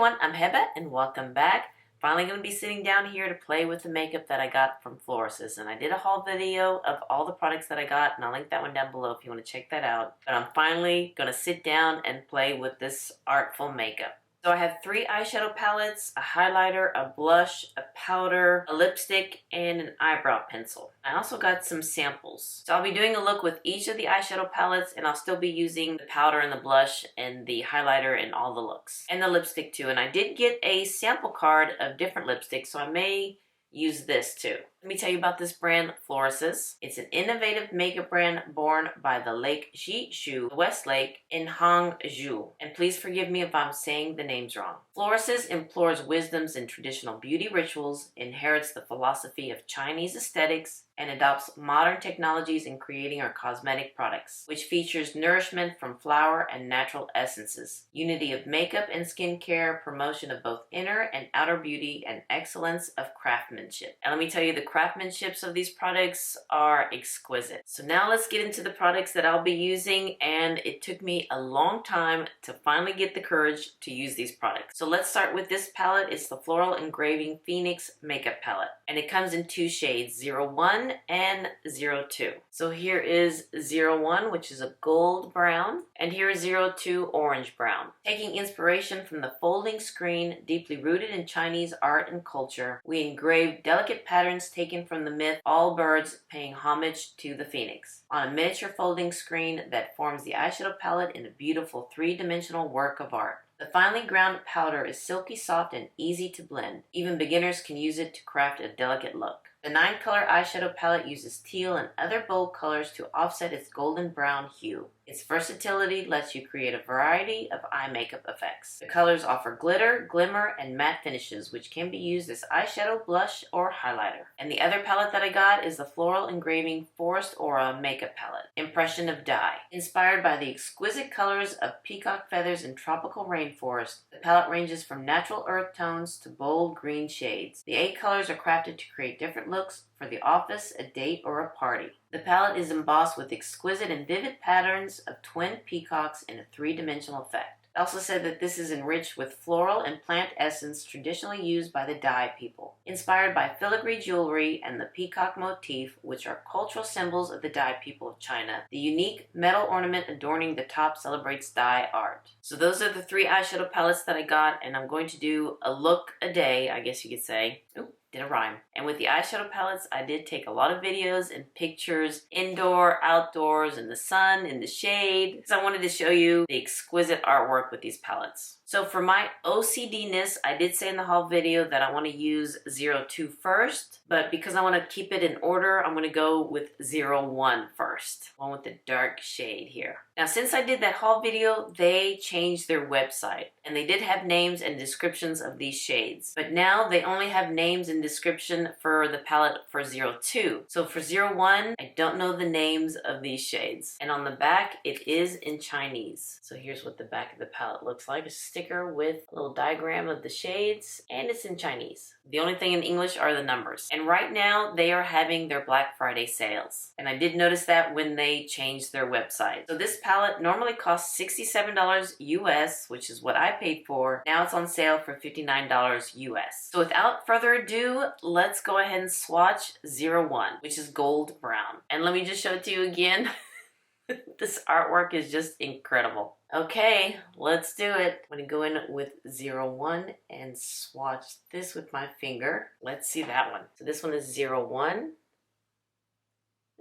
everyone, I'm Heba and welcome back. Finally going to be sitting down here to play with the makeup that I got from Florasis. And I did a haul video of all the products that I got, and I'll link that one down below if you want to check that out. But I'm finally going to sit down and play with this artful makeup. So I have 3 eyeshadow palettes, a highlighter, a blush, a powder, a lipstick, and an eyebrow pencil. I also got some samples. So I'll be doing a look with each of the eyeshadow palettes, and I'll still be using the powder and the blush and the highlighter in all the looks. And the lipstick too. And I did get a sample card of different lipsticks, so I may use this too. Let me tell you about this brand, Florasis. It's an innovative makeup brand born by the Lake Jishu, West Lake in Hangzhou. And please forgive me if I'm saying the names wrong. Florasis implores wisdoms in traditional beauty rituals, inherits the philosophy of Chinese aesthetics, and adopts modern technologies in creating our cosmetic products, which features nourishment from flower and natural essences, unity of makeup and skincare, promotion of both inner and outer beauty, and excellence of craftsmanship. And let me tell you, the craftsmanships of these products are exquisite. So now let's get into the products that I'll be using, and it took me a long time to finally get the courage to use these products. So let's start with this palette. It's the Floral Pheonix makeup palette, and it comes in 2 shades, 01 and 02. So here is 01, which is a gold brown, and here is 02, orange brown. Taking inspiration from the folding screen, deeply rooted in Chinese art and culture, we engraved delicate patterns taken from the myth, all birds paying homage to the phoenix, on a miniature folding screen that forms the eyeshadow palette in a beautiful 3-dimensional work of art. The finely ground powder is silky soft and easy to blend. Even beginners can use it to craft a delicate look. The 9-color eyeshadow palette uses teal and other bold colors to offset its golden brown hue. Its versatility lets you create a variety of eye makeup effects. The colors offer glitter, glimmer, and matte finishes, which can be used as eyeshadow, blush, or highlighter. And the other palette that I got is the Floral Forest Aura makeup palette, Impression of Dye. Inspired by the exquisite colors of peacock feathers and tropical rainforest, the palette ranges from natural earth tones to bold green shades. The 8 colors are crafted to create different looks for the office, a date, or a party. The palette is embossed with exquisite and vivid patterns of twin peacocks in a 3-dimensional effect. It also said that this is enriched with floral and plant essence traditionally used by the Dai people. Inspired by filigree jewelry and the peacock motif, which are cultural symbols of the Dai people of China, the unique metal ornament adorning the top celebrates Dai art. So those are the 3 eyeshadow palettes that I got, and I'm going to do a look a day, I guess you could say. Ooh. Did a rhyme. And with the eyeshadow palettes, I did take a lot of videos and pictures indoor, outdoors, in the sun, in the shade, because I wanted to show you the exquisite artwork with these palettes. So for my OCD-ness, I did say in the haul video that I want to use 02 first, but because I want to keep it in order, I'm going to go with 01 first, one with the dark shade here. Now, since I did that haul video, they changed their website, and they did have names and descriptions of these shades, but now they only have names and description for the palette for 02. So for 01, I don't know the names of these shades. And on the back, it is in Chinese. So here's what the back of the palette looks like. A sticker with a little diagram of the shades, and it's in Chinese. The only thing in English are the numbers. And right now, they are having their Black Friday sales. And I did notice that when they changed their website. So this palette normally costs $67 US, which is what I paid for. Now it's on sale for $59 US. So without further ado, let's go ahead and swatch 01, which is gold brown. And let me just show it to you again. This artwork is just incredible. Okay, let's do it. I'm going to go in with 01 and swatch this with my finger. Let's see that one. So this one is 01.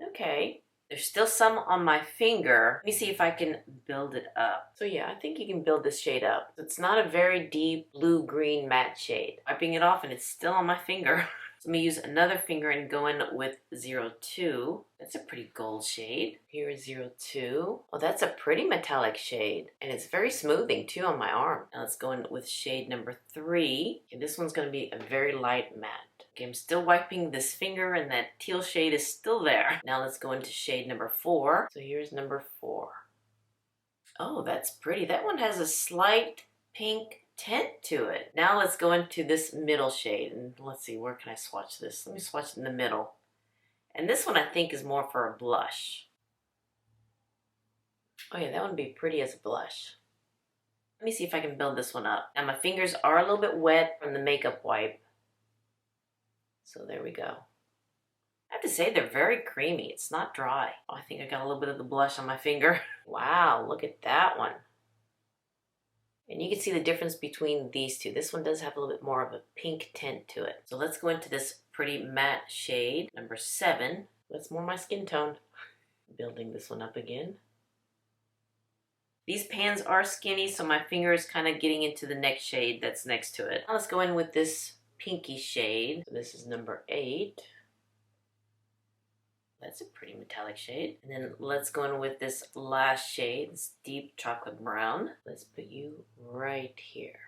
Okay. There's still some on my finger. Let me see if I can build it up. So yeah, I think you can build this shade up. It's not a very deep blue-green matte shade. Wiping it off and it's still on my finger. So let me use another finger and go in with 02. That's a pretty gold shade. Here is 02. Oh, that's a pretty metallic shade. And it's very smoothing too on my arm. Now let's go in with shade number 3. Okay, this one's going to be a very light matte. Okay, I'm still wiping this finger and that teal shade is still there. Now let's go into shade number 4. So here's number 4. Oh, that's pretty. That one has a slight pink tint to it. Now let's go into this middle shade, and let's see, where can I swatch this? Let me swatch in the middle. And this one I think is more for a blush. Oh yeah, that would be pretty as a blush. Let me see if I can build this one up. Now my fingers are a little bit wet from the makeup wipe. So there we go. I have to say they're very creamy. It's not dry. Oh, I think I got a little bit of the blush on my finger. Wow, look at that one. And you can see the difference between these two. This one does have a little bit more of a pink tint to it. So let's go into this pretty matte shade, number 7. That's more my skin tone. Building this one up again. These pans are skinny, so my finger is kind of getting into the next shade that's next to it. Now let's go in with this pinky shade. So this is number 8. That's a pretty metallic shade. And then let's go in with this last shade, this deep chocolate brown. Let's put you right here.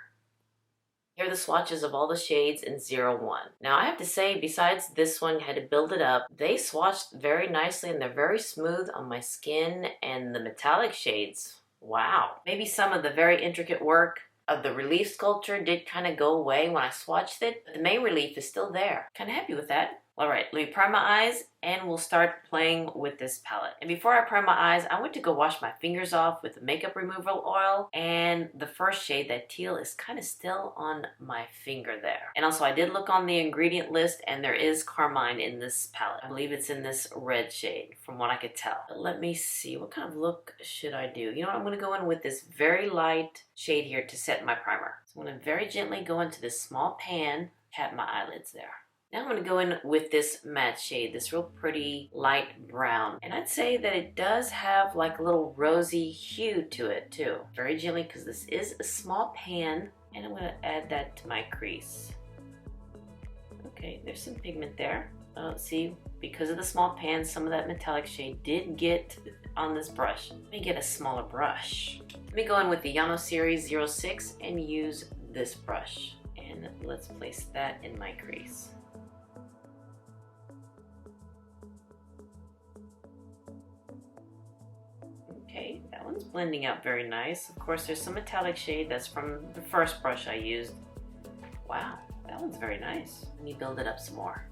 Here are the swatches of all the shades in 01. Now I have to say, besides this one, you had to build it up, they swatched very nicely and they're very smooth on my skin, and the metallic shades, wow. Maybe some of the very intricate work of the relief sculpture did kind of go away when I swatched it, but the main relief is still there. Kind of happy with that. All right, let me prime my eyes and we'll start playing with this palette. And before I prime my eyes, I went to go wash my fingers off with the makeup removal oil, and the first shade, that teal, is kind of still on my finger there. And also I did look on the ingredient list and there is carmine in this palette. I believe it's in this red shade from what I could tell. But let me see, what kind of look should I do? You know what, I'm gonna go in with this very light shade here to set my primer. So I'm gonna very gently go into this small pan, tap my eyelids there. Now I'm going to go in with this matte shade, this real pretty light brown. And I'd say that it does have like a little rosy hue to it too. Very gently, because this is a small pan. And I'm going to add that to my crease. Okay, there's some pigment there. See, because of the small pan, some of that metallic shade did get on this brush. Let me get a smaller brush. Let me go in with the Yano Series 06 and use this brush. And let's place that in my crease. Okay, that one's blending out very nice. Of course, there's some metallic shade that's from the first brush I used. Wow, that one's very nice. Let me build it up some more.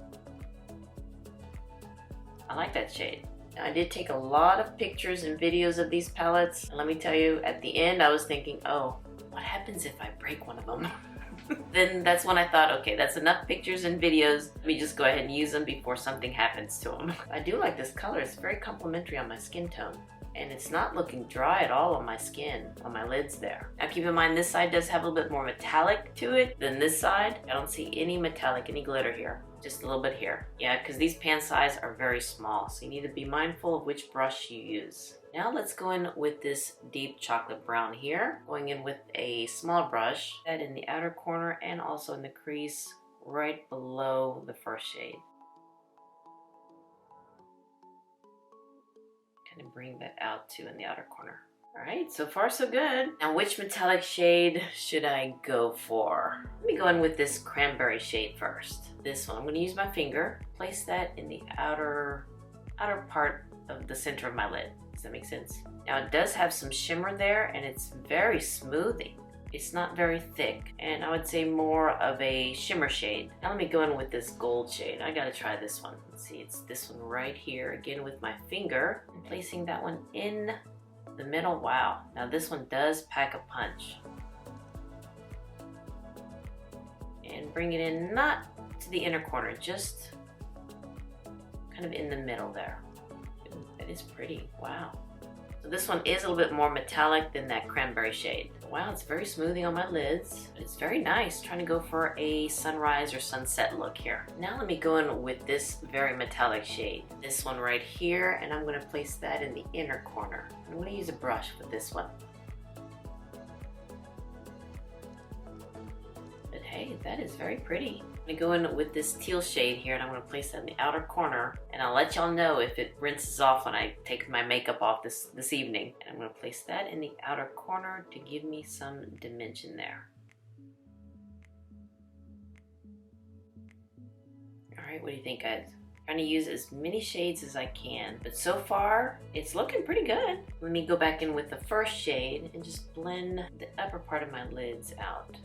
I like that shade. Now, I did take a lot of pictures and videos of these palettes. And let me tell you, at the end, I was thinking, oh, what happens if I break one of them? Then that's when I thought, okay, that's enough pictures and videos. Let me just go ahead and use them before something happens to them. I do like this color. It's very complimentary on my skin tone. And it's not looking dry at all on my skin, on my lids there. Now keep in mind, this side does have a little bit more metallic to it than this side. I don't see any metallic, any glitter here. Just a little bit here. Yeah, because these pan size are very small, so you need to be mindful of which brush you use. Now let's go in with this deep chocolate brown here. Going in with a small brush, that in the outer corner and also in the crease right below the first shade. Kind of bring that out too in the outer corner. All right, so far so good. Now which metallic shade should I go for? Let me go in with this cranberry shade first. This one, I'm going to use my finger, place that in the outer part of the center of my lid. Does that make sense? Now it does have some shimmer there and it's very smoothing. It's not very thick, and I would say more of a shimmer shade. Now let me go in with this gold shade. I gotta try this one. Let's see, it's this one right here, again with my finger, and placing that one in the middle. Wow, now this one does pack a punch. And bring it in, not to the inner corner, just kind of in the middle there. That is pretty, wow. So this one is a little bit more metallic than that cranberry shade. Wow, it's very smoothing on my lids. It's very nice, trying to go for a sunrise or sunset look here. Now let me go in with this very metallic shade. This one right here, and I'm gonna place that in the inner corner. I'm gonna use a brush with this one. But hey, that is very pretty. I'm gonna go in with this teal shade here, and I'm gonna place that in the outer corner, and I'll let y'all know if it rinses off when I take my makeup off this evening. And I'm gonna place that in the outer corner to give me some dimension there. All right, what do you think, guys? I'm trying to use as many shades as I can, but so far it's looking pretty good. Let me go back in with the first shade and just blend the upper part of my lids out.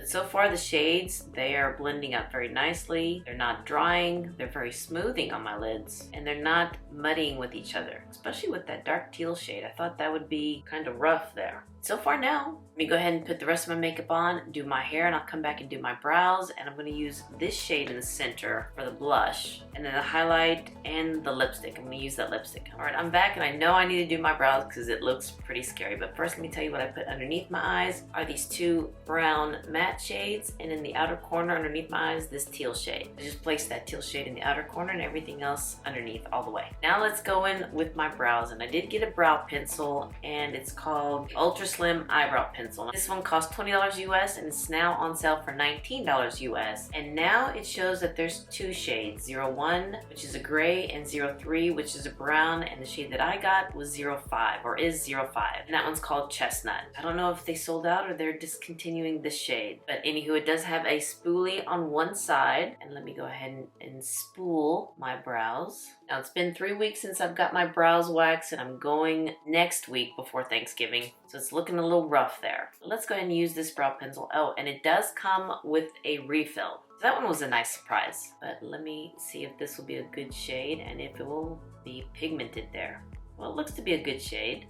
But so far the shades, they are blending up very nicely. They're not drying, they're very smoothing on my lids, and they're not muddying with each other, especially with that dark teal shade. I thought that would be kind of rough there. So far now, let me go ahead and put the rest of my makeup on, do my hair, and I'll come back and do my brows. And I'm going to use this shade in the center for the blush, and then the highlight and the lipstick. I'm going to use that lipstick. Alright, I'm back, and I know I need to do my brows because it looks pretty scary. But first, let me tell you what I put underneath my eyes are these two brown matte shades, and in the outer corner underneath my eyes, this teal shade. I just placed that teal shade in the outer corner and everything else underneath all the way. Now let's go in with my brows, and I did get a brow pencil, and it's called Ultra Slim Eyebrow Pencil. This one cost $20 US, and it's now on sale for $19 US. And now it shows that there's two shades, 01, which is a gray, and 03, which is a brown, and the shade that I got was 05, or is 05. And that one's called Chestnut. I don't know if they sold out or they're discontinuing this shade. But anywho, it does have a spoolie on one side. And let me go ahead and spool my brows. Now it's been 3 weeks since I've got my brows waxed, and I'm going next week before Thanksgiving. So it's looking a little rough there. Let's go ahead and use this brow pencil. Oh, and it does come with a refill. So that one was a nice surprise. But let me see if this will be a good shade and if it will be pigmented there. Well, it looks to be a good shade.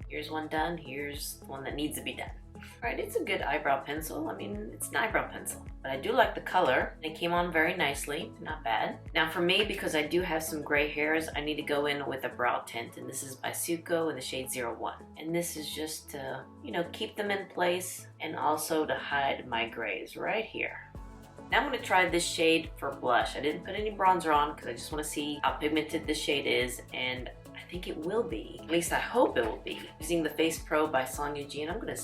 Here's one done. Here's one that needs to be done. Alright, it's a good eyebrow pencil. I mean, it's an eyebrow pencil. But I do like the color. It came on very nicely. Not bad. Now for me, because I do have some gray hairs, I need to go in with a brow tint. And this is by Suko in the shade 01. And this is just to, you know, keep them in place and also to hide my grays right here. Now I'm going to try this shade for blush. I didn't put any bronzer on because I just want to see how pigmented this shade is, and I think it will be. At least I hope it will be. Using the Face Pro by Sonia G, and I'm going to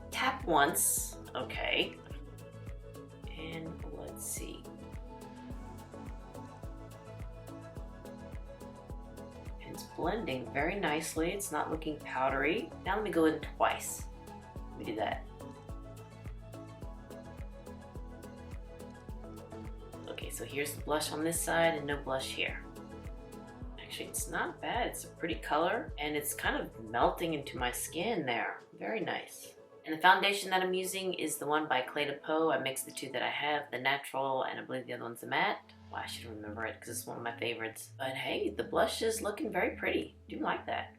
tap once. Okay. And let's see. And it's blending very nicely. It's not looking powdery. Now let me go in twice. Let me do that. Okay, so here's the blush on this side and no blush here. Actually, it's not bad. It's a pretty color and it's kind of melting into my skin there. Very nice. And the foundation that I'm using is the one by Clé de Peau. I mixed the two that I have, the natural and I believe the other one's the matte. Well, I should remember it because it's one of my favorites. But hey, the blush is looking very pretty. I do like that.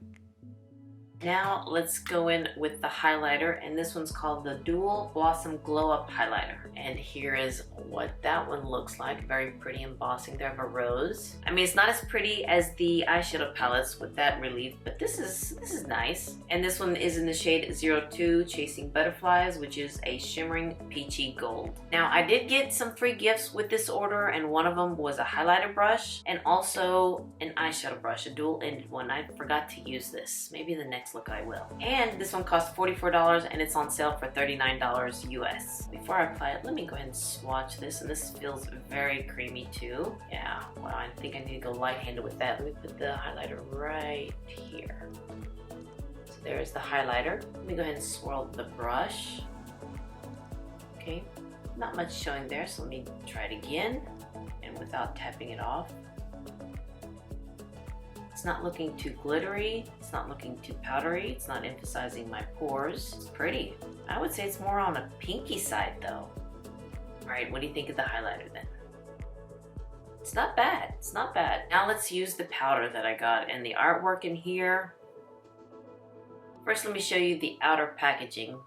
Now let's go in with the highlighter, and this one's called the Dual Blossom Glow Up Highlighter. And here is what that one looks like. Very pretty embossing there of a rose. I mean, it's not as pretty as the eyeshadow palettes with that relief, but this is nice. And this one is in the shade 02 Chasing Butterflies, which is a shimmering peachy gold. Now I did get some free gifts with this order, and one of them was a highlighter brush and also an eyeshadow brush, a dual-ended one. I forgot to use this. Maybe the next look I will. And this one costs $44 and it's on sale for $39 US. Before I apply it, let me go ahead and swatch this, and this feels very creamy too. Yeah, well, I think I need to go light-handed with that. Let me put the highlighter right here. So there's the highlighter. Let me go ahead and swirl the brush. Okay, not much showing there, so let me try it again and without tapping it off. It's not looking too glittery, it's not looking too powdery, it's not emphasizing my pores. It's pretty. I would say it's more on a pinky side though. Alright, what do you think of the highlighter then? It's not bad, it's not bad. Now let's use the powder that I got and the artwork in here. First let me show you the outer packaging.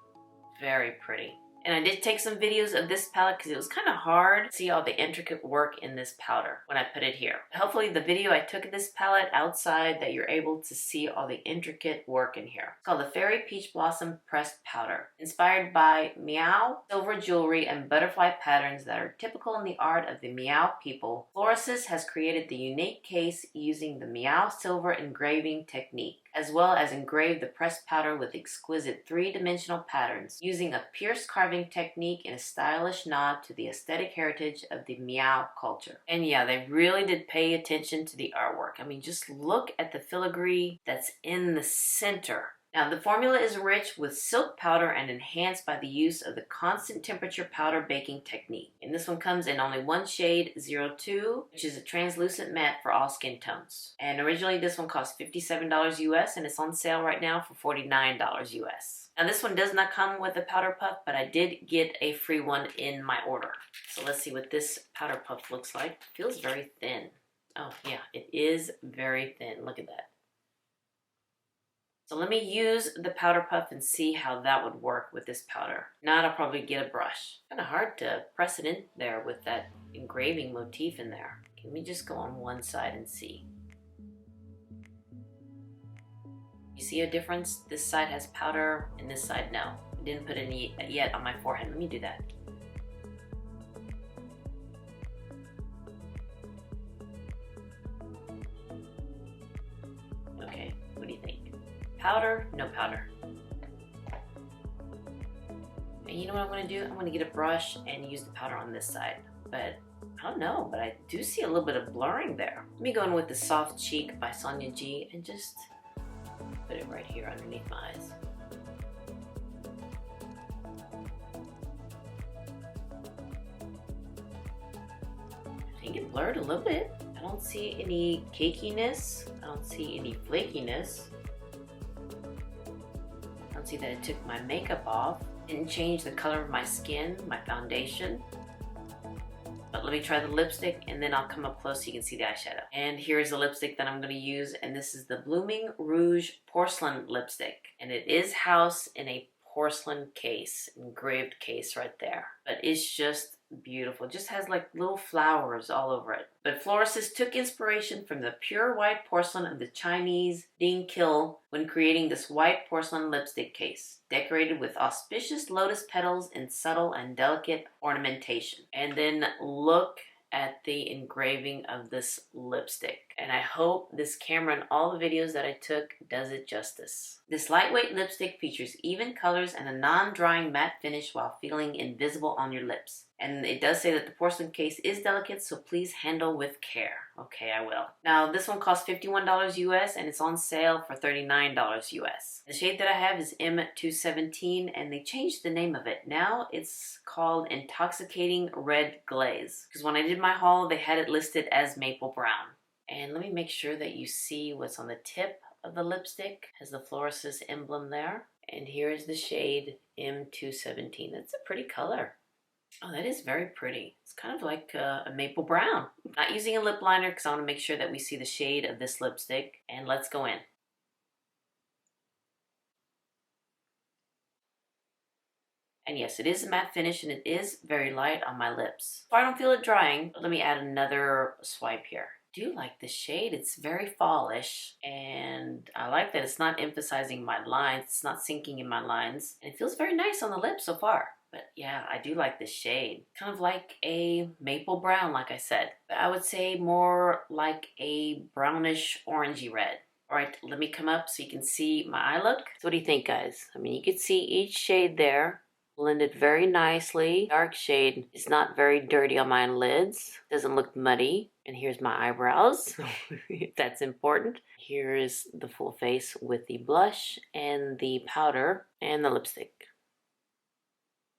Very pretty. And I did take some videos of this palette because it was kind of hard to see all the intricate work in this powder when I put it here. Hopefully the video I took of this palette outside that you're able to see all the intricate work in here. It's called the Fairy Peach Blossom Pressed Powder. Inspired by meow, silver jewelry, and butterfly patterns that are typical in the art of the meow people, Florasis has created the unique case using the meow silver engraving technique, as well as engraved the pressed powder with exquisite three-dimensional patterns using a pierced carving technique in a stylish nod to the aesthetic heritage of the meow culture. And yeah, they really did pay attention to the artwork. I mean, just look at the filigree that's in the center. Now the formula is rich with silk powder and enhanced by the use of the constant temperature powder baking technique. And this one comes in only one shade, 02, which is a translucent matte for all skin tones. And originally this one cost $57 US and it's on sale right now for $49 US. Now this one does not come with a powder puff, but I did get a free one in my order. So let's see what this powder puff looks like. It feels very thin. Oh yeah, it is very thin. Look at that. So let me use the powder puff and see how that would work with this powder. Now I'll probably get a brush. Kind of hard to press it in there with that engraving motif in there. Let me just go on one side and see. You see a difference? This side has powder and this side no. I didn't put any yet on my forehead. Let me do that. Okay, what do you think? Powder, no powder. And you know what I'm going to do? I'm going to get a brush and use the powder on this side. But I don't know, but I do see a little bit of blurring there. Let me go in with the Soft Cheek by Sonia G and just put it right here underneath my eyes. I think it blurred a little bit. I don't see any cakiness. I don't see any flakiness. See that it took my makeup off. Didn't change the color of my skin, my foundation. But let me try the lipstick and then I'll come up close so you can see the eyeshadow. And here's the lipstick that I'm going to use, and this is the Blooming Rouge Porcelain lipstick. And it is housed in a porcelain case, engraved case right there. But it's just beautiful. It just has like little flowers all over it. But Florasis took inspiration from the pure white porcelain of the Chinese Ding Kil when creating this white porcelain lipstick case, decorated with auspicious lotus petals in subtle and delicate ornamentation. And then look at the engraving of this lipstick. And I hope this camera and all the videos that I took does it justice. This lightweight lipstick features even colors and a non-drying matte finish while feeling invisible on your lips. And it does say that the porcelain case is delicate, so please handle with care. Okay, I will. Now, this one costs $51 US and it's on sale for $39 US. The shade that I have is M217 and they changed the name of it. Now it's called Intoxicating Red Glaze. Because when I did my haul, they had it listed as Maple Brown. And let me make sure that you see what's on the tip of the lipstick. Has the Florasis emblem there. And here is the shade M217. That's a pretty color. Oh, that is very pretty. It's kind of like a maple brown. I'm not using a lip liner because I want to make sure that we see the shade of this lipstick. And let's go in. And yes, it is a matte finish and it is very light on my lips. So I don't feel it drying, but let me add another swipe here. I do like the shade. It's very fallish and I like that it's not emphasizing my lines. It's not sinking in my lines. And it feels very nice on the lips so far. But yeah, I do like the shade. Kind of like a maple brown, like I said. But I would say more like a brownish orangey red. All right, let me come up so you can see my eye look. So what do you think, guys? I mean, you can see each shade there blended very nicely. Dark shade is not very dirty on my lids. Doesn't look muddy. And here's my eyebrows, if that's important. Here is the full face with the blush and the powder and the lipstick.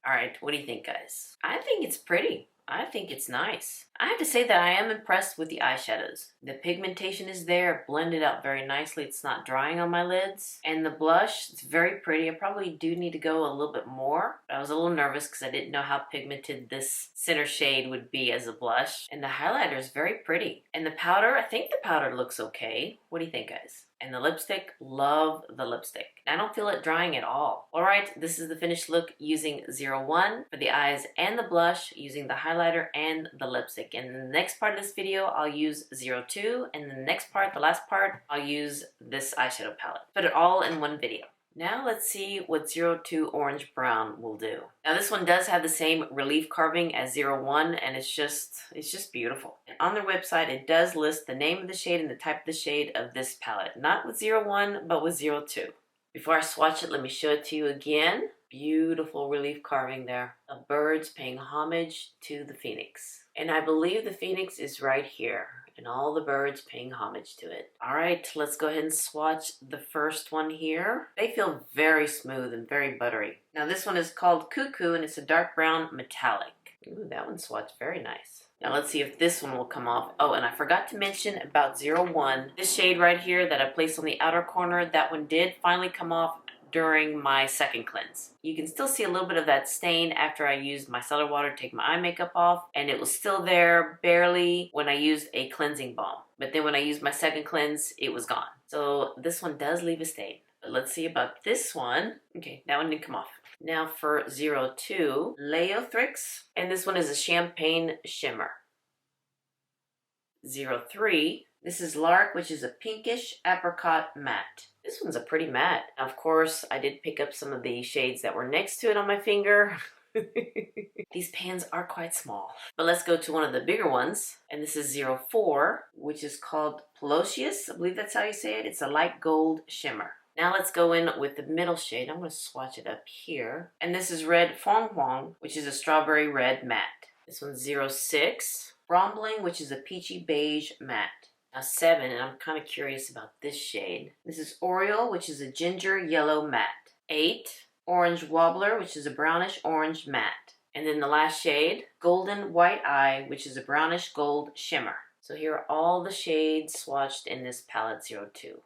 All right, what do you think, guys? I think it's pretty. I think it's nice. I have to say that I am impressed with the eyeshadows. The pigmentation is there, blended out very nicely. It's not drying on my lids. And the blush, it's very pretty. I probably do need to go a little bit more. I was a little nervous because I didn't know how pigmented this center shade would be as a blush. And the highlighter is very pretty. And the powder, I think the powder looks okay. What do you think, guys? And the lipstick, love the lipstick. I don't feel it drying at all. All right, this is the finished look using 01 for the eyes and the blush, using the highlighter and the lipstick. And in the next part of this video, I'll use 02, and the next part, the last part, I'll use this eyeshadow palette. Put it all in one video. Now let's see what 02 Orange Brown will do. Now this one does have the same relief carving as 01 and it's just beautiful. And on their website it does list the name of the shade and the type of the shade of this palette. Not with 01 but with 02. Before I swatch it, let me show it to you again. Beautiful relief carving there of birds paying homage to the phoenix. And I believe the phoenix is right here. and all the birds paying homage to it. All right, let's go ahead and swatch the first one here. They feel very smooth and very buttery. Now this one is called Cuckoo, and it's a dark brown metallic. Ooh, that one swatched very nice. Now let's see if this one will come off. Oh, and I forgot to mention about 01. This shade right here that I placed on the outer corner, that one did finally come off during my second cleanse. You can still see a little bit of that stain after I used my micellar water to take my eye makeup off, and it was still there barely when I used a cleansing balm. But then when I used my second cleanse, it was gone. So this one does leave a stain. But let's see about this one. Okay, that one didn't come off. Now for 02, Leothrix, and this one is a Champagne Shimmer. 03, this is Lark, which is a pinkish apricot matte. This one's a pretty matte. Of course, I did pick up some of the shades that were next to it on my finger. These pans are quite small. But let's go to one of the bigger ones. And this is 04, which is called Pelosius. I believe that's how you say it. It's a light gold shimmer. Now let's go in with the middle shade. I'm going to swatch it up here. And this is Red Fong Huang, which is a strawberry red matte. This one's 06. Brombling, which is a peachy beige matte. Now 7, and I'm kind of curious about this shade. This is Oriole, which is a ginger yellow matte. 8, Orange Wobbler, which is a brownish orange matte. And then the last shade, Golden White Eye, which is a brownish gold shimmer. So here are all the shades swatched in this palette 02.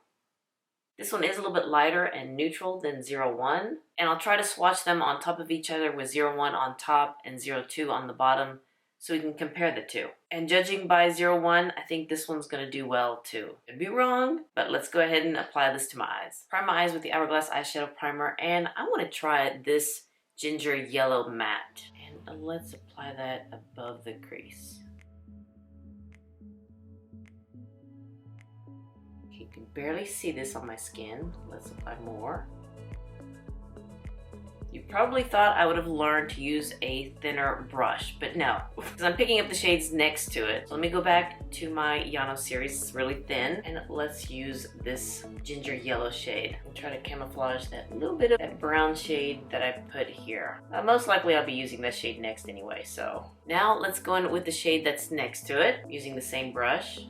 This one is a little bit lighter and neutral than 01. And I'll try to swatch them on top of each other with 01 on top and 02 on the bottom, so we can compare the two. And judging by 01, I think this one's gonna do well too. Could be wrong, but let's go ahead and apply this to my eyes. Prime my eyes with the Hourglass Eyeshadow Primer, and I wanna try this ginger yellow matte. And let's apply that above the crease. You can barely see this on my skin. Let's apply more. You probably thought I would have learned to use a thinner brush, but no, because I'm picking up the shades next to it. So let me go back to my Yano series. It's really thin, and let's use this ginger yellow shade and try to camouflage that little bit of that brown shade that I put here. Most likely I'll be using that shade next anyway, so. Now let's go in with the shade that's next to it, using the same brush.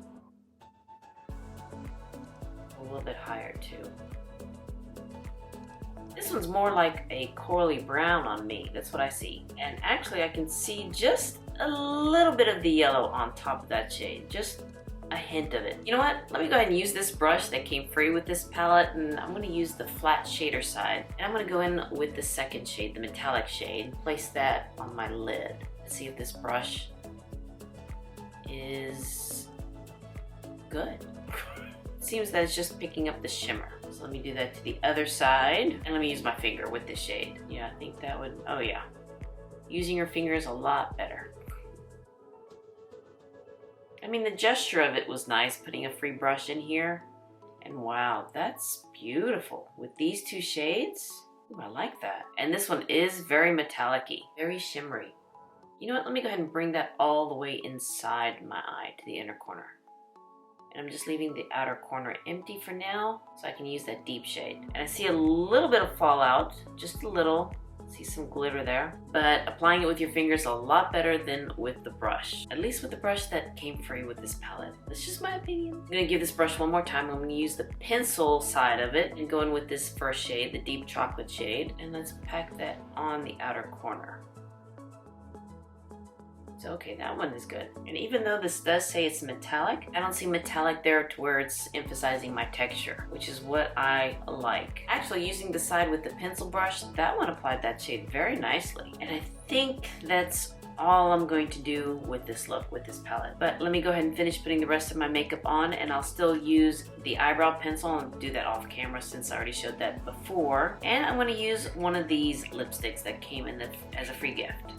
A little bit higher too. This one's more like a corally brown on me. That's what I see. And actually I can see just a little bit of the yellow on top of that shade. Just a hint of it. You know what? Let me go ahead and use this brush that came free with this palette, and I'm going to use the flat shader side. And I'm going to go in with the second shade, the metallic shade. Place that on my lid. Let's see if this brush is good. It seems that it's just picking up the shimmer. So let me do that to the other side. And let me use my finger with this shade. Yeah, I think that would, oh yeah. Using your finger is a lot better. I mean, the gesture of it was nice, putting a free brush in here. And wow, that's beautiful. With these two shades, ooh, I like that. And this one is very metallic-y, very shimmery. You know what, let me go ahead and bring that all the way inside my eye to the inner corner. And I'm just leaving the outer corner empty for now, so I can use that deep shade. And I see a little bit of fallout, just a little. See some glitter there. But applying it with your fingers is a lot better than with the brush. At least with the brush that came free with this palette. That's just my opinion. I'm gonna give this brush one more time. I'm gonna use the pencil side of it and go in with this first shade, the deep chocolate shade. And let's pack that on the outer corner. So okay, that one is good. And even though this does say it's metallic, I don't see metallic there to where it's emphasizing my texture, which is what I like. Actually, using the side with the pencil brush, that one applied that shade very nicely. And I think that's all I'm going to do with this look, with this palette. But let me go ahead and finish putting the rest of my makeup on, and I'll still use the eyebrow pencil and do that off camera since I already showed that before. And I'm gonna use one of these lipsticks that came in as a free gift.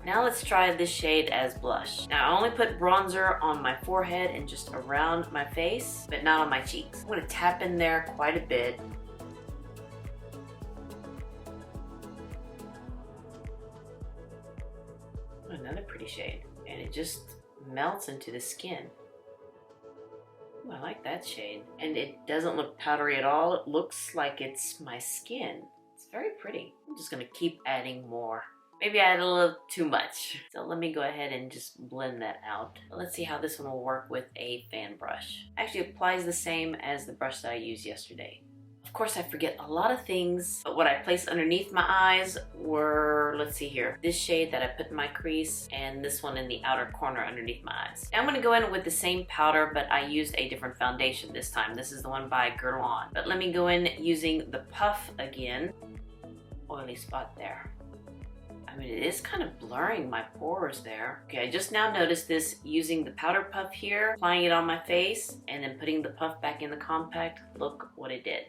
Now let's try this shade as blush. Now I only put bronzer on my forehead and just around my face, but not on my cheeks. I'm gonna tap in there quite a bit. Another pretty shade, and it just melts into the skin. Ooh, I like that shade. And it doesn't look powdery at all. It looks like it's my skin. It's very pretty. I'm just gonna keep adding more Maybe I had a little too much. So let me go ahead and just blend that out. Let's see how this one will work with a fan brush. Actually, it applies the same as the brush that I used yesterday. Of course, I forget a lot of things, but what I placed underneath my eyes were, let's see here, this shade that I put in my crease and this one in the outer corner underneath my eyes. Now I'm going to go in with the same powder, but I used a different foundation this time. This is the one by Guerlain. But let me go in using the puff again. Oily spot there. I mean, it is kind of blurring my pores there. Okay, I just now noticed this using the powder puff here, applying it on my face, and then putting the puff back in the compact. Look what it did.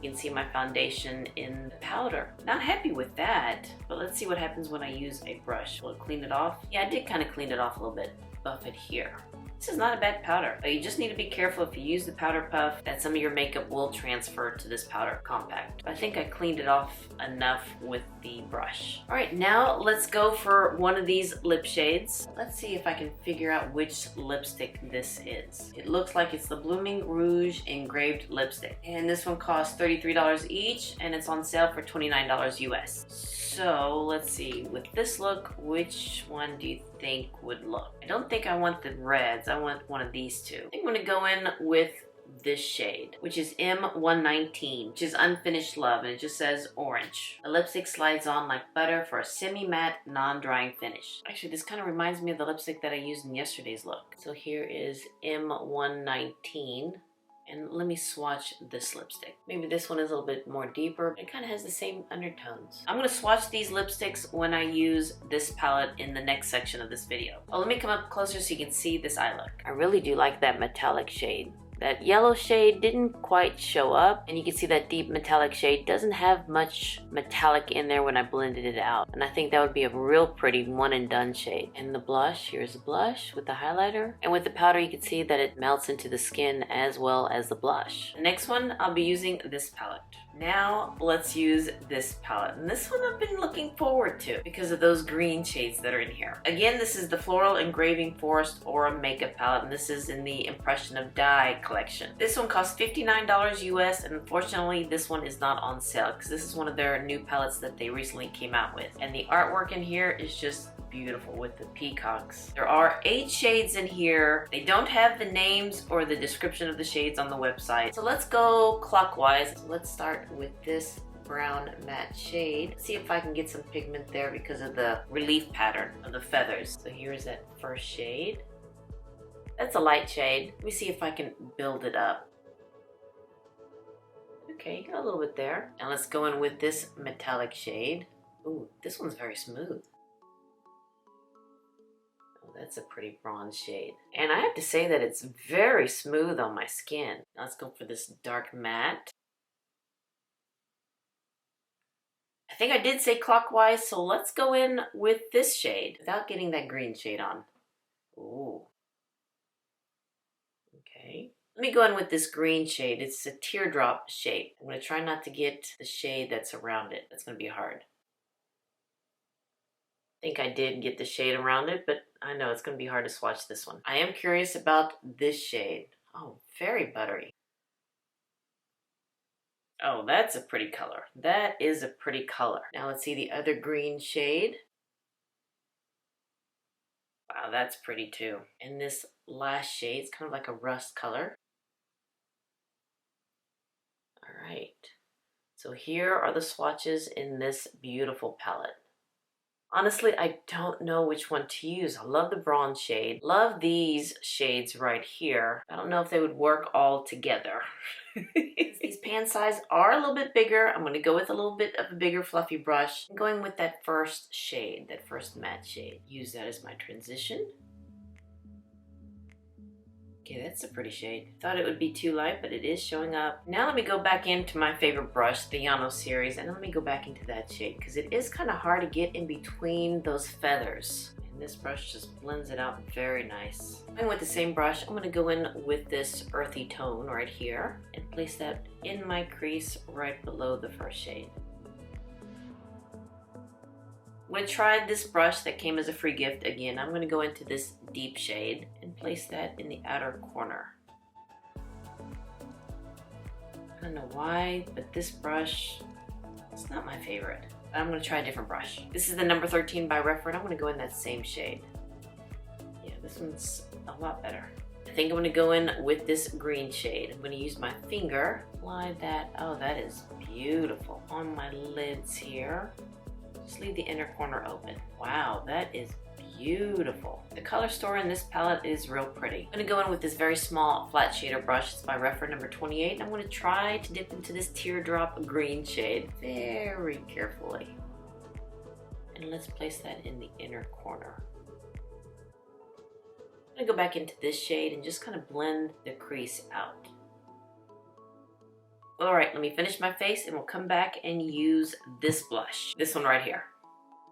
You can see my foundation in the powder. Not happy with that, but let's see what happens when I use a brush. Will it clean it off? Yeah, I did kind of clean it off a little bit. Buff it here. This is not a bad powder, but you just need to be careful if you use the powder puff that some of your makeup will transfer to this powder compact. I think I cleaned it off enough with the brush. All right, now let's go for one of these lip shades. Let's see if I can figure out which lipstick this is. It looks like it's the Blooming Rouge engraved lipstick. And this one costs $33 each, and it's on sale for $29 US. So let's see, with this look, which one do you think would look? I don't think I want the reds, I want one of these two. I think I'm gonna go in with this shade, which is M119, which is Unfinished Love, and it just says orange. The lipstick slides on like butter for a semi-matte, non-drying finish. Actually, this kind of reminds me of the lipstick that I used in yesterday's look. So here is M119. And let me swatch this lipstick. Maybe this one is a little bit more deeper, but it kind of has the same undertones. I'm gonna swatch these lipsticks when I use this palette in the next section of this video. Oh, let me come up closer so you can see this eye look. I really do like that metallic shade. That yellow shade didn't quite show up, and you can see that deep metallic shade doesn't have much metallic in there when I blended it out. And I think that would be a real pretty one and done shade. And the blush, here's a blush with the highlighter. And with the powder, you can see that it melts into the skin as well as the blush. The next one, I'll be using this palette. Now let's use this palette, and this one I've been looking forward to because of those green shades that are in here. Again, this is the Floral Engraving Forest Aura makeup palette, and this is in the Impression of Dye collection. This one costs $59 US, and unfortunately this one is not on sale because this is one of their new palettes that they recently came out with. And the artwork in here is just beautiful with the peacocks. There are 8 shades in here. They don't have the names or the description of the shades on the website. So let's go clockwise. Let's start with this brown matte shade. See if I can get some pigment there because of the relief pattern of the feathers. So here's that first shade. That's a light shade. Let me see if I can build it up. Okay, got a little bit there. Now let's go in with this metallic shade. Ooh, this one's very smooth. That's a pretty bronze shade. And I have to say that it's very smooth on my skin. Now let's go for this dark matte. I think I did say clockwise, so let's go in with this shade without getting that green shade on. Ooh. Okay. Let me go in with this green shade. It's a teardrop shape. I'm going to try not to get the shade that's around it. That's going to be hard. I think I did get the shade around it, but I know it's going to be hard to swatch this one. I am curious about this shade. Oh, very buttery. Oh, that's a pretty color. That is a pretty color. Now let's see the other green shade. Wow, that's pretty too. And this last shade, it's kind of like a rust color. All right. So here are the swatches in this beautiful palette. Honestly, I don't know which one to use. I love the bronze shade. Love these shades right here. I don't know if they would work all together. These pan size are a little bit bigger. I'm going to go with a little bit of a bigger fluffy brush. I'm going with that first shade, that first matte shade. Use that as my transition. Okay, that's a pretty shade. Thought it would be too light, but it is showing up. Now let me go back into my favorite brush, the Yano series, and let me go back into that shade because it is kind of hard to get in between those feathers. And this brush just blends it out very nice. Going with the same brush, I'm going to go in with this earthy tone right here and place that in my crease right below the first shade. I'm going to try this brush that came as a free gift again. I'm going to go into this deep shade and place that in the outer corner. I don't know why, but this brush, it's not my favorite. I'm gonna try a different brush. This is the number 13 by Referent. I'm gonna go in that same shade. Yeah, this one's a lot better. I think I'm gonna go in with this green shade. I'm gonna use my finger, apply that. Oh, that is beautiful. On my lids here. Just leave the inner corner open. Wow, that is beautiful. The color story in this palette is real pretty. I'm gonna go in with this very small flat shader brush. It's by Referent number 28. And I'm gonna try to dip into this teardrop green shade very carefully. And let's place that in the inner corner. I'm gonna go back into this shade and just kind of blend the crease out. All right, let me finish my face and we'll come back and use this blush. This one right here.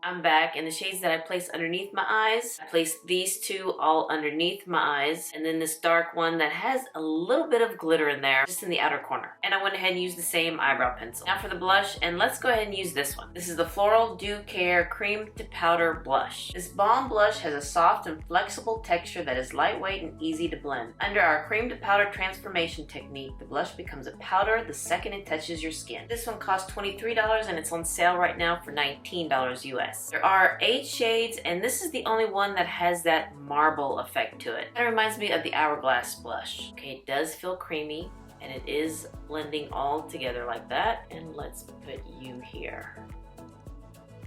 I'm back in the shades that I placed underneath my eyes. I placed these two all underneath my eyes, and then this dark one that has a little bit of glitter in there, just in the outer corner. And I went ahead and used the same eyebrow pencil. Now for the blush, and let's go ahead and use this one. This is the Floral Dew Care Cream to Powder Blush. This balm blush has a soft and flexible texture that is lightweight and easy to blend. Under our cream to powder transformation technique, the blush becomes a powder the second it touches your skin. This one costs $23 and it's on sale right now for $19 US. There are 8 shades, and this is the only one that has that marble effect to it. It reminds me of the Hourglass blush. Okay, it does feel creamy, and it is blending all together like that. And let's put you here.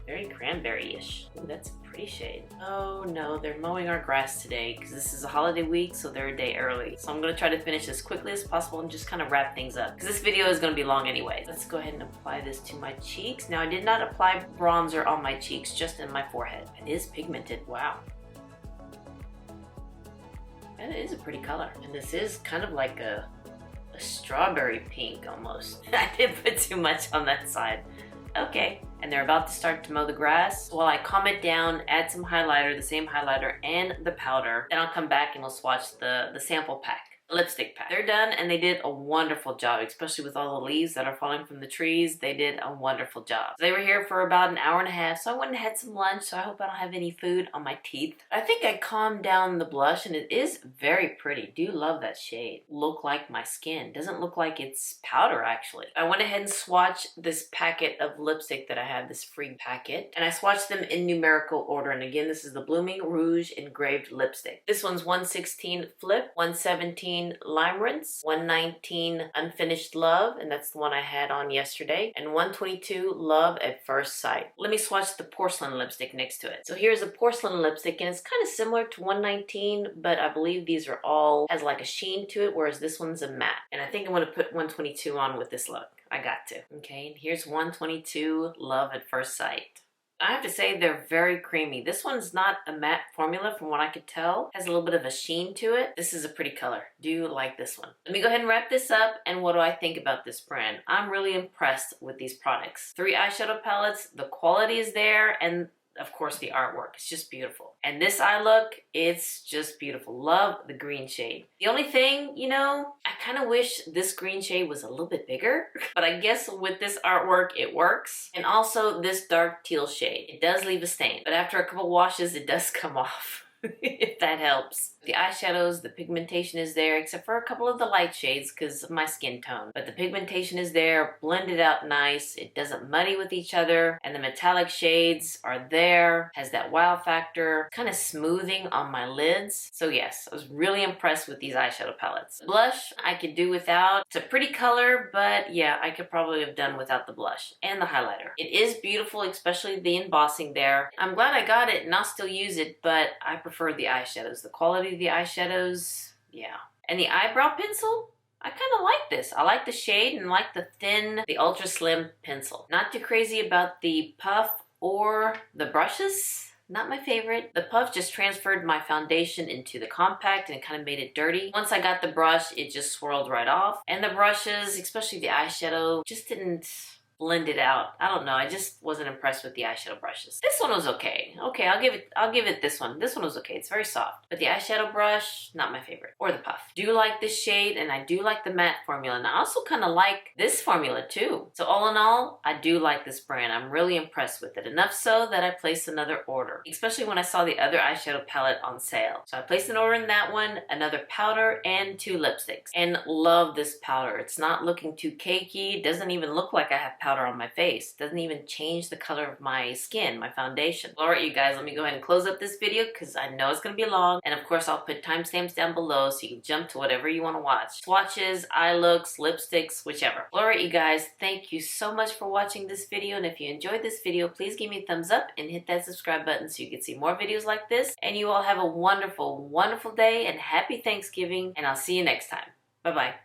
Very cranberry-ish. Ooh, that's a pretty shade. Oh no, they're mowing our grass today because this is a holiday week, so they're a day early. So I'm gonna try to finish as quickly as possible and just kind of wrap things up because this video is gonna be long anyway. Let's go ahead and apply this to my cheeks. Now I did not apply bronzer on my cheeks, just in my forehead. It is pigmented, wow. That is a pretty color. And this is kind of like a strawberry pink almost. I did put too much on that side. Okay, and they're about to start to mow the grass. While I calm it down, add some highlighter, the same highlighter and the powder. Then I'll come back and we'll swatch the sample pack. Lipstick pack. They're done and they did a wonderful job, especially with all the leaves that are falling from the trees. They did a wonderful job. They were here for about an hour and a half, so I went and had some lunch, so I hope I don't have any food on my teeth. I think I calmed down the blush and it is very pretty. Do love that shade. Look like my skin. Doesn't look like it's powder actually. I went ahead and swatched this packet of lipstick that I have, this free packet, and I swatched them in numerical order. And again, this is the Blooming Rouge Engraved Lipstick. This one's 116 Flip, 117 Lime Rinse, 119 Unfinished Love, and that's the one I had on yesterday, and 122 Love at First Sight. Let me swatch the Porcelain lipstick next to it. So here's a Porcelain lipstick, and it's kind of similar to 119, but I believe these are all, has like a sheen to it, whereas this one's a matte. And I think I'm going to put 122 on with this look. I got to. Okay, and here's 122 Love at First Sight. I have to say they're very creamy. This one's not a matte formula from what I could tell. It has a little bit of a sheen to it. This is a pretty color. Do like this one. Let me go ahead and wrap this up. And what do I think about this brand? I'm really impressed with these products. 3 eyeshadow palettes. The quality is there, and of course the artwork. It's just beautiful. And this eye look, it's just beautiful. Love the green shade. The only thing, you know, I kind of wish this green shade was a little bit bigger, but I guess with this artwork it works. And also this dark teal shade. It does leave a stain, but after a couple washes it does come off. If that helps. The eyeshadows, the pigmentation is there, except for a couple of the light shades because of my skin tone. But the pigmentation is there, blended out nice. It doesn't muddy with each other. And the metallic shades are there. Has that wow factor, kind of smoothing on my lids. So yes, I was really impressed with these eyeshadow palettes. Blush, I could do without. It's a pretty color, but yeah, I could probably have done without the blush and the highlighter. It is beautiful, especially the embossing there. I'm glad I got it and I'll still use it, but I prefer the eyeshadows. The quality of the eyeshadows, yeah. And the eyebrow pencil, I kind of like this. I like the shade and like the thin, the ultra slim pencil. Not too crazy about the puff or the brushes. Not my favorite. The puff just transferred my foundation into the compact and it kind of made it dirty. Once I got the brush, it just swirled right off. And the brushes, especially the eyeshadow, just didn't blend it out. I don't know. I just wasn't impressed with the eyeshadow brushes. This one was okay. Okay, I'll give it this one. This one was okay. It's very soft. But the eyeshadow brush, not my favorite. Or the puff. Do like this shade and I do like the matte formula. And I also kind of like this formula too. So all in all, I do like this brand. I'm really impressed with it. Enough so that I placed another order. Especially when I saw the other eyeshadow palette on sale. So I placed an order in that one, another powder, and 2 lipsticks. And love this powder. It's not looking too cakey. It doesn't even look like I have powder powder on my face. It doesn't even change the color of my skin, my foundation. Alright you guys, let me go ahead and close up this video because I know it's going to be long. And of course I'll put timestamps down below so you can jump to whatever you want to watch. Swatches, eye looks, lipsticks, whichever. Alright you guys, thank you so much for watching this video. And if you enjoyed this video, please give me a thumbs up and hit that subscribe button so you can see more videos like this. And you all have a wonderful, wonderful day and happy Thanksgiving. And I'll see you next time. Bye-bye.